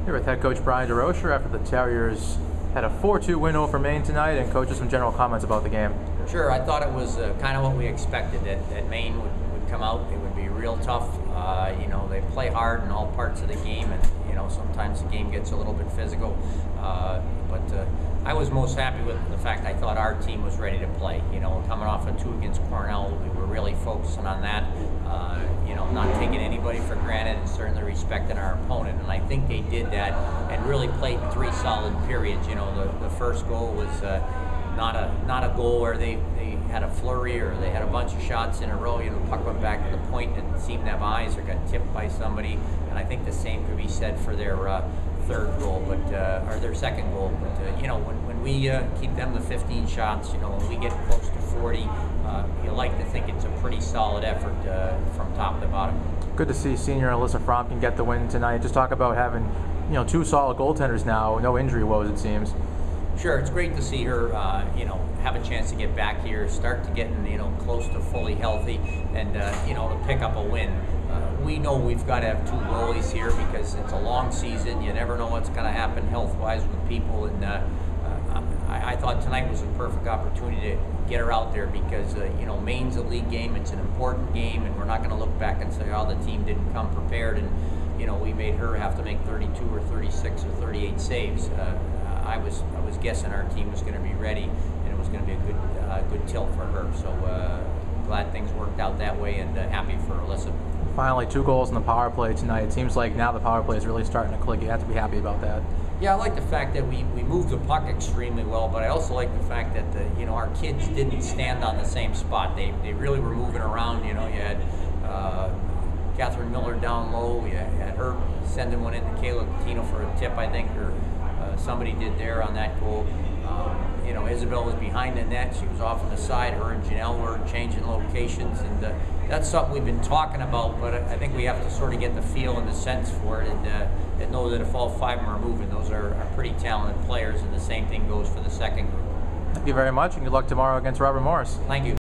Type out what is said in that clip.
Here with head coach Brian Durocher after the Terriers had a 4-2 win over Maine tonight, and coach, just some general comments about the game. Sure, I thought it was kind of what we expected, that Maine would come out. It would be real tough. They play hard in all parts of the game, and sometimes the game gets a little bit physical. But I was most happy with the fact I thought our team was ready to play. Coming off a 2 against Cornell, we were really focusing on that. Not taking anybody for granted, and certainly respecting our opponent. And I think they did that and really played 3 solid periods. The first goal was not a goal where they had a flurry or they had a bunch of shots in a row. The puck went back to the point and seemed to have eyes or got tipped by somebody. And I think the same could be said for their third goal, or their second goal. But when we keep them to 15 shots, when we get close to 40, you like to think it's a pretty solid effort from top to bottom. Good to see senior Alyssa Fromkin get the win tonight. Just talk about having 2 solid goaltenders now, no injury woes it seems. Sure, it's great to see her, have a chance to get back here, start to getting, close to fully healthy, and to pick up a win. We know we've got to have 2 goalies here because it's a long season. You never know what's going to happen health-wise with people, and I thought tonight was a perfect opportunity to get her out there because Maine's a league game. It's an important game, and we're not going to look back and say, oh, the team didn't come prepared, and we made her have to make 32 or 36 or 38 saves. I was guessing our team was going to be ready, and it was going to be a good tilt for her. So glad things worked out that way, and happy for Alyssa. Finally, 2 goals in the power play tonight. It seems like now the power play is really starting to click. You have to be happy about that. Yeah, I like the fact that we moved the puck extremely well, but I also like the fact that our kids didn't stand on the same spot. They really were moving around. You had Catherine Miller down low. You had her sending one into Kayla Coutinho for a tip, I think, or somebody did there on that goal. Isabel was behind the net. She was off on the side. Her and Janelle were changing locations, and that's something we've been talking about, but I think we have to sort of get the feel and the sense for it, and know that if all 5 of them are moving, those are pretty talented players, and the same thing goes for the second group. Thank you very much, and good luck tomorrow against Robert Morris. Thank you.